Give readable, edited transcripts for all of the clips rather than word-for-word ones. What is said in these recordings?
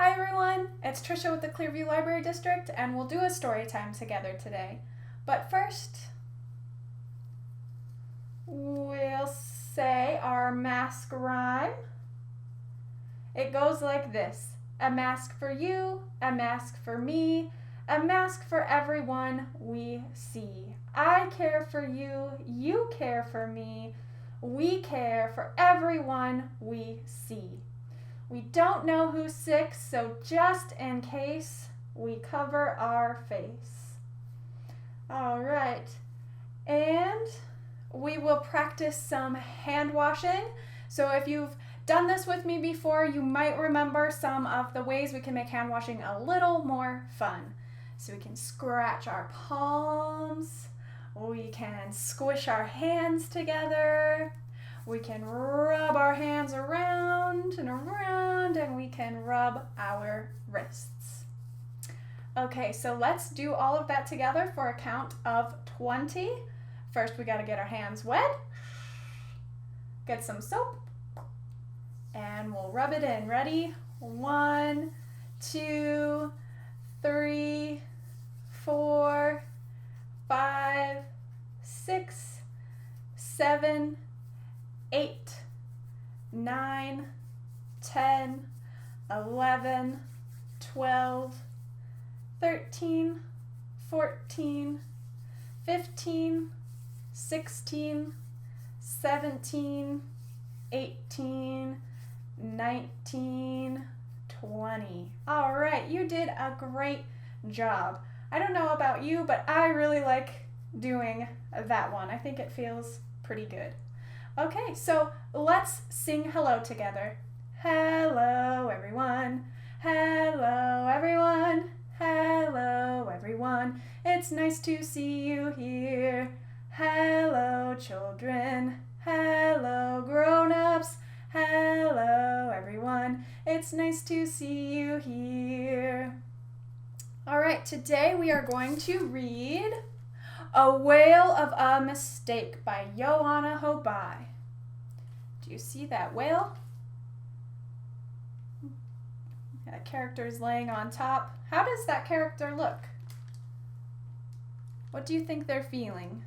Hi everyone, it's Trisha with the Clearview Library District and we'll do a story time together today. But first, we'll say our mask rhyme. It goes like this: a mask for you, a mask for me, a mask for everyone we see. I care for you, you care for me, we care for everyone we see. We don't know who's sick, so just in case, we cover our face. All right, and we will practice some hand washing. So if you've done this with me before, you might remember some of the ways we can make hand washing a little more fun. So we can scratch our palms, we can squish our hands together, we can rub our hands around and around, and we can rub our wrists. Okay, so let's do all of that together for a count of 20. First, we gotta get our hands wet, get some soap, and we'll rub it in. Ready? 1, 2, 3, 4, 5, 6, 7, 8, 9, 10, 11, 12, 13, 14, 15, 16, 17, 18, 19, 20. All right, you did a great job. I don't know about you, but I really like doing that one. I think it feels pretty good. Okay, so let's sing hello together. Hello, everyone. Hello, everyone. Hello, everyone. It's nice to see you here. Hello, children. Hello, grown-ups. Hello, everyone. It's nice to see you here. All right, today we are going to read A Whale of a Mistake by Johanna Hobai. Do you see that whale? That character is laying on top. How does that character look? What do you think they're feeling?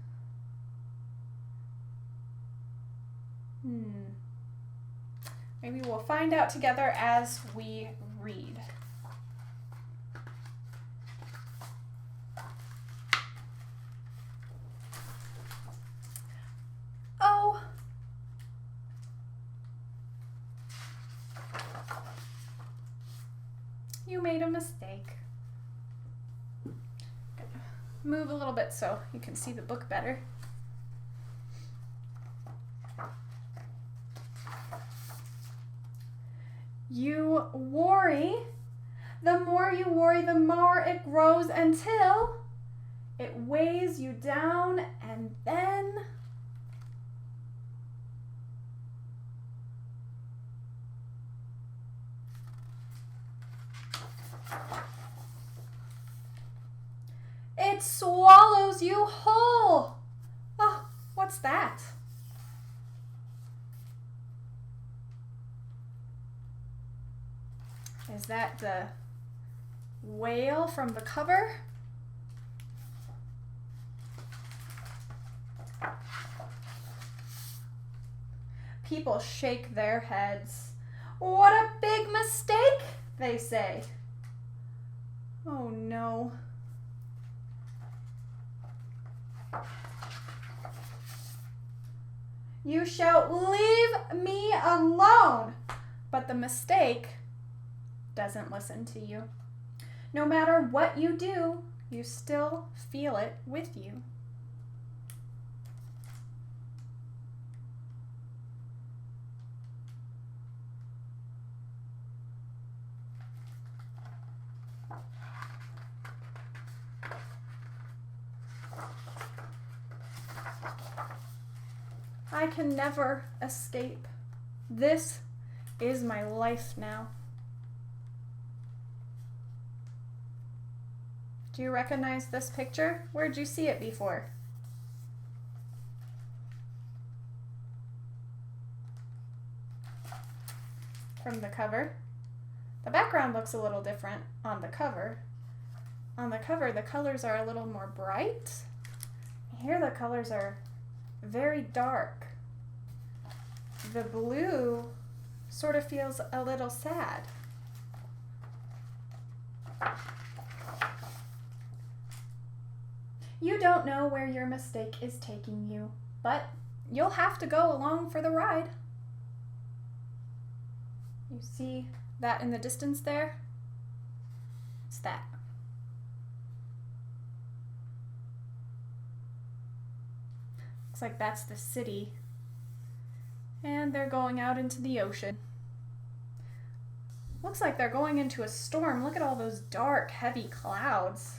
Maybe we'll find out together as we read. Oh, you made a mistake. Move a little bit so you can see the book better. You worry. The more you worry, the more it grows until it weighs you down, and then it swallows you whole. Oh, what's that? Is that the whale from the cover? People shake their heads. What a big mistake, they say. Oh no. You shout, "Leave me alone!" But the mistake doesn't listen to you. No matter what you do, you still feel it with you. I can never escape. This is my life now. Do you recognize this picture? Where'd you see it before? From the cover. The background looks a little different on the cover. On the cover, the colors are a little more bright. Here the colors are very dark. The blue sort of feels a little sad. You don't know where your mistake is taking you, but you'll have to go along for the ride. You see that in the distance there? It's that. Looks like that's the city. And they're going out into the ocean. Looks like they're going into a storm. Look at all those dark, heavy clouds.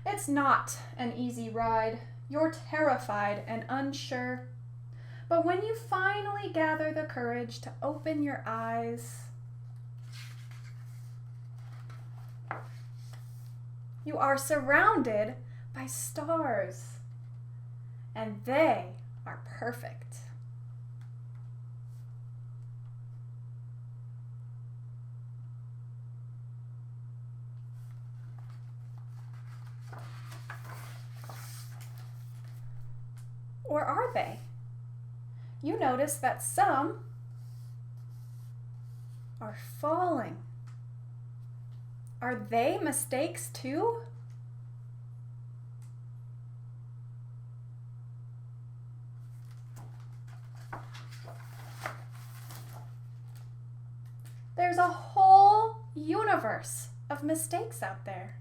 It's not an easy ride. You're terrified and unsure. But when you finally gather the courage to open your eyes, you are surrounded by stars, and they are perfect. Or are they? You notice that some are falling. Are they mistakes too? There's a whole universe of mistakes out there.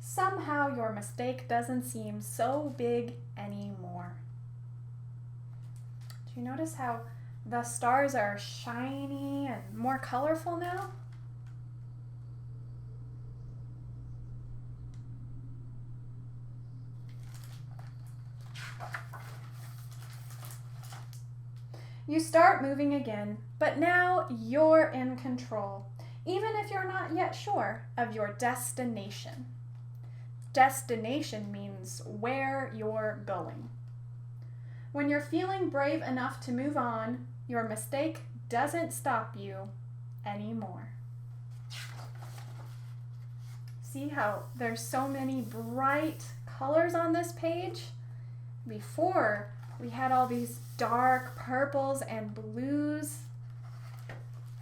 Somehow your mistake doesn't seem so big anymore. Do you notice how the stars are shiny and more colorful now? You start moving again, but now you're in control, even if you're not yet sure of your destination. Destination means where you're going. When you're feeling brave enough to move on, your mistake doesn't stop you anymore. See how there's so many bright colors on this page? Before, we had all these dark purples and blues,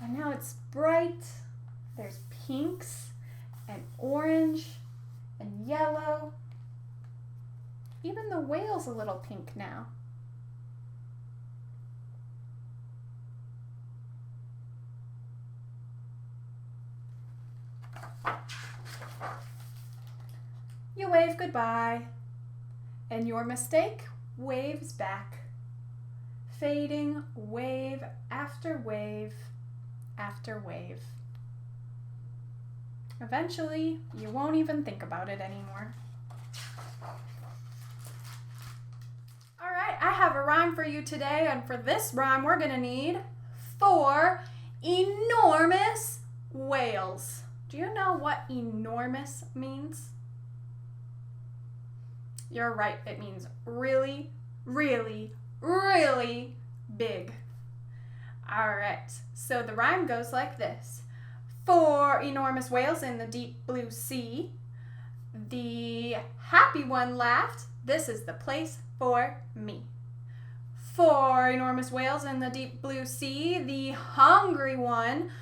and now it's bright. There's pinks and orange and yellow. Even the whale's a little pink now. You wave goodbye, and your mistake waves back, fading wave after wave after wave. Eventually, you won't even think about it anymore. All right, I have a rhyme for you today, and for this rhyme, we're gonna need 4 enormous whales. Do you know what enormous means? You're right, it means really, really, really big. All right, so the rhyme goes like this. 4 enormous whales in the deep blue sea. The happy one laughed, this is the place for me. 4 enormous whales in the deep blue sea. The hungry one,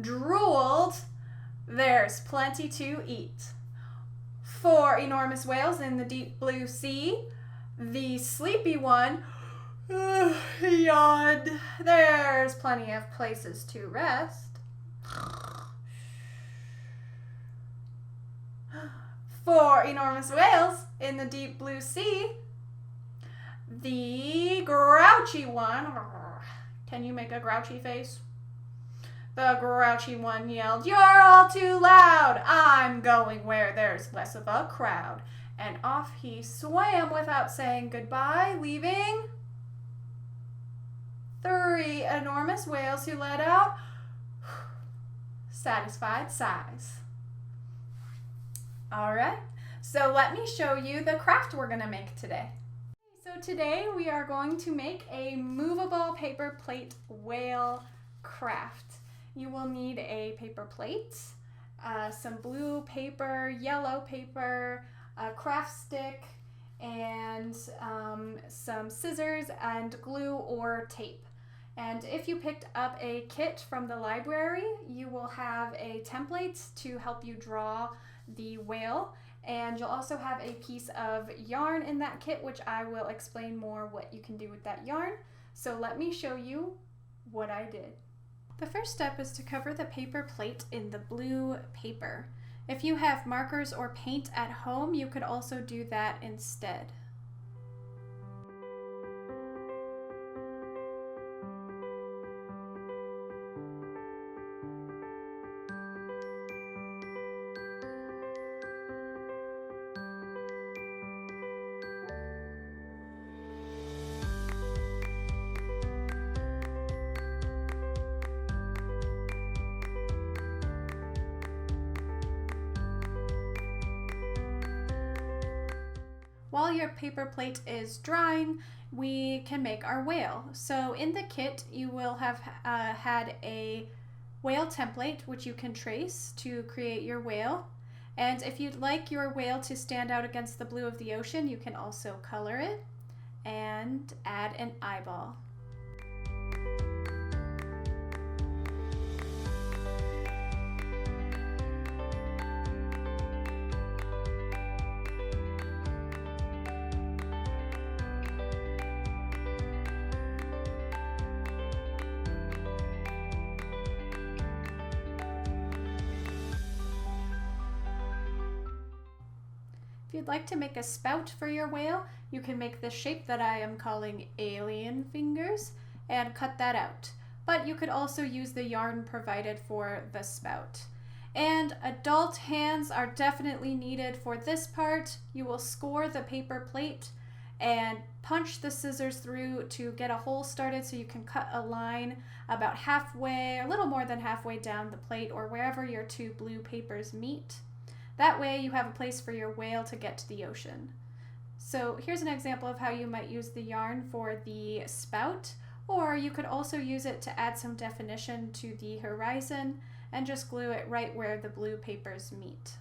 drooled, there's plenty to eat. 4 enormous whales in the deep blue sea. The sleepy one, yawned, there's plenty of places to rest. 4 enormous whales in the deep blue sea. The grouchy one, can you make a grouchy face? The grouchy one yelled, "You're all too loud! I'm going where there's less of a crowd." And off he swam without saying goodbye, leaving the 3 enormous whales who let out satisfied sighs. All right, so let me show you the craft we're going to make today. So today we are going to make a movable paper plate whale craft. You will need a paper plate, some blue paper, yellow paper, a craft stick, and some scissors and glue or tape. And if you picked up a kit from the library, you will have a template to help you draw the whale, and you'll also have a piece of yarn in that kit, which I will explain more what you can do with that yarn. So let me show you what I did. The first step is to cover the paper plate in the blue paper. If you have markers or paint at home, you could also do that instead. While your paper plate is drying, we can make our whale. So in the kit, you will have had a whale template, which you can trace to create your whale. And if you'd like your whale to stand out against the blue of the ocean, you can also color it and add an eyeball. If you'd like to make a spout for your whale, you can make the shape that I am calling alien fingers and cut that out. But you could also use the yarn provided for the spout. And adult hands are definitely needed for this part. You will score the paper plate and punch the scissors through to get a hole started so you can cut a line about halfway, a little more than halfway down the plate or wherever your two blue papers meet. That way you have a place for your whale to get to the ocean. So here's an example of how you might use the yarn for the spout, or you could also use it to add some definition to the horizon and just glue it right where the blue papers meet.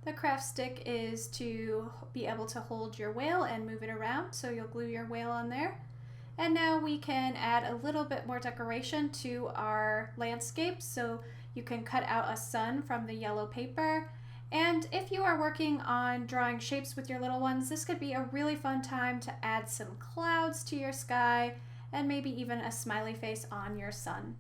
The craft stick is to be able to hold your whale and move it around, so you'll glue your whale on there. And now we can add a little bit more decoration to our landscape. So you can cut out a sun from the yellow paper. And if you are working on drawing shapes with your little ones, this could be a really fun time to add some clouds to your sky and maybe even a smiley face on your sun.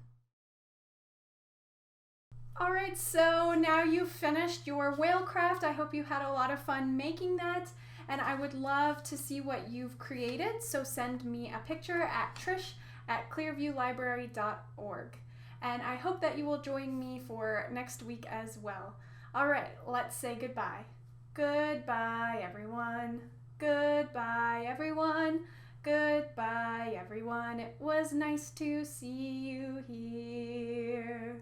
All right, so now you've finished your whale craft. I hope you had a lot of fun making that. And I would love to see what you've created, so send me a picture at trish@clearviewlibrary.org. And I hope that you will join me for next week as well. All right, let's say goodbye. Goodbye, everyone. Goodbye, everyone. Goodbye, everyone. It was nice to see you here.